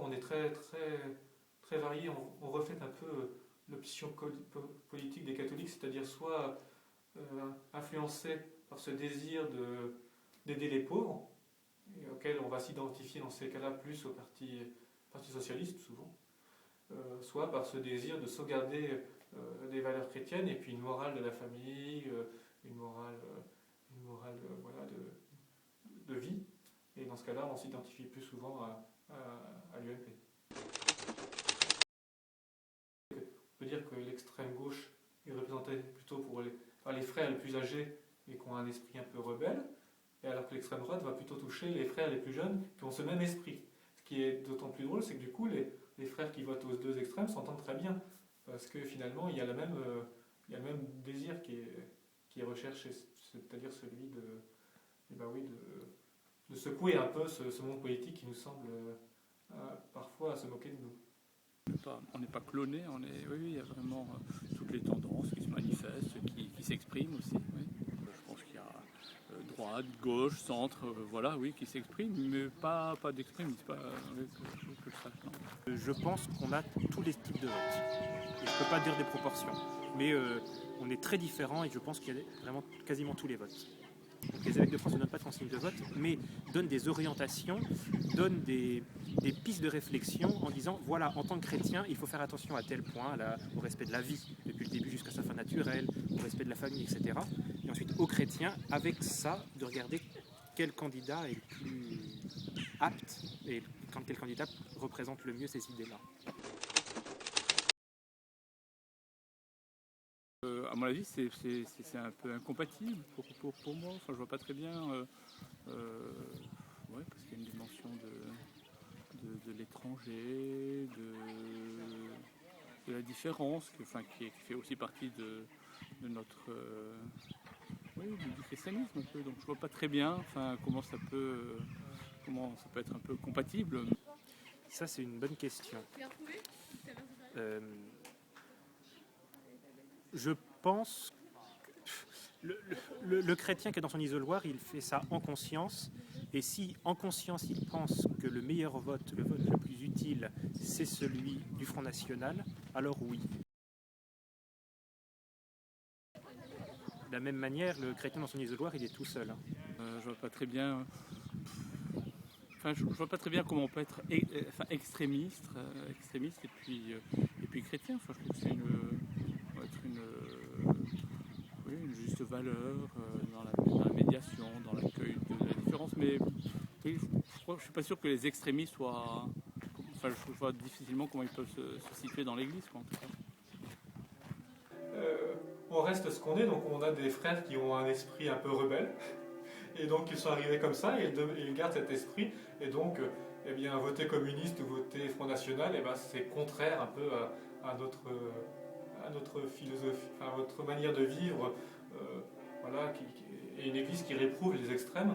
On est très varié, on reflète un peu l'option politique des catholiques, c'est-à-dire soit influencé par ce désir d'aider les pauvres, et auquel on va s'identifier dans ces cas-là plus au parti socialiste souvent, soit par ce désir de sauvegarder des valeurs chrétiennes et puis une morale de la famille, une morale voilà, de vie. Et dans ce cas-là, on s'identifie plus souvent à l'UMP. On peut dire que l'extrême gauche est représentée plutôt par les frères les plus âgés et qui ont un esprit un peu rebelle, et alors que l'extrême droite va plutôt toucher les frères les plus jeunes qui ont ce même esprit. Ce qui est d'autant plus drôle, c'est que du coup, les frères qui votent aux deux extrêmes s'entendent très bien, parce que finalement, il y a le même désir qui est recherché, c'est-à-dire celui de secouer un peu ce monde politique qui nous semble parfois se moquer de nous. On n'est pas cloné, oui, il y a vraiment toutes les tendances qui se manifestent, qui s'expriment aussi. Oui. Je pense qu'il y a droite, gauche, centre, voilà, oui, qui s'expriment, mais pas d'extrémisme, pas que ça. Non. Je pense qu'on a tous les types de votes. Et je ne peux pas dire des proportions, mais on est très différents et je pense qu'il y a vraiment quasiment tous les votes. Donc les évêques de France ne donnent pas de consigne de vote, mais donnent des orientations, donnent des pistes de réflexion en disant voilà, en tant que chrétien, il faut faire attention à tel point, au respect de la vie, depuis le début jusqu'à sa fin naturelle, au respect de la famille, etc. Et ensuite, aux chrétiens, avec ça, de regarder quel candidat est le plus apte et quel candidat représente le mieux ces idées-là. À mon avis, c'est un peu incompatible pour moi. Enfin, je vois pas très bien. Ouais, parce qu'il y a une dimension de l'étranger, de la différence, qui fait aussi partie de notre du christianisme un peu. Donc je vois pas très bien. Comment ça peut être un peu compatible. Ça, c'est une bonne question. Je pense que le chrétien qui est dans son isoloir, il fait ça en conscience. Et si en conscience il pense que le meilleur vote, le vote le plus utile, c'est celui du Front National, alors oui. De la même manière, le chrétien dans son isoloir, il est tout seul. Je vois pas très bien. Je vois pas très bien comment on peut être extrémiste et puis chrétien. Je trouve que c'est une juste valeur dans la médiation, dans l'accueil de la différence. Mais oui, je suis pas sûr que les extrémistes soient. Je vois difficilement comment ils peuvent se situer dans l'Église, en tout cas. On reste ce qu'on est, donc on a des frères qui ont un esprit un peu rebelle, et donc ils sont arrivés comme ça, et ils gardent cet esprit, et donc voter communiste ou voter Front National, c'est contraire un peu à notre philosophie, à votre manière de vivre, et une église qui réprouve les extrêmes.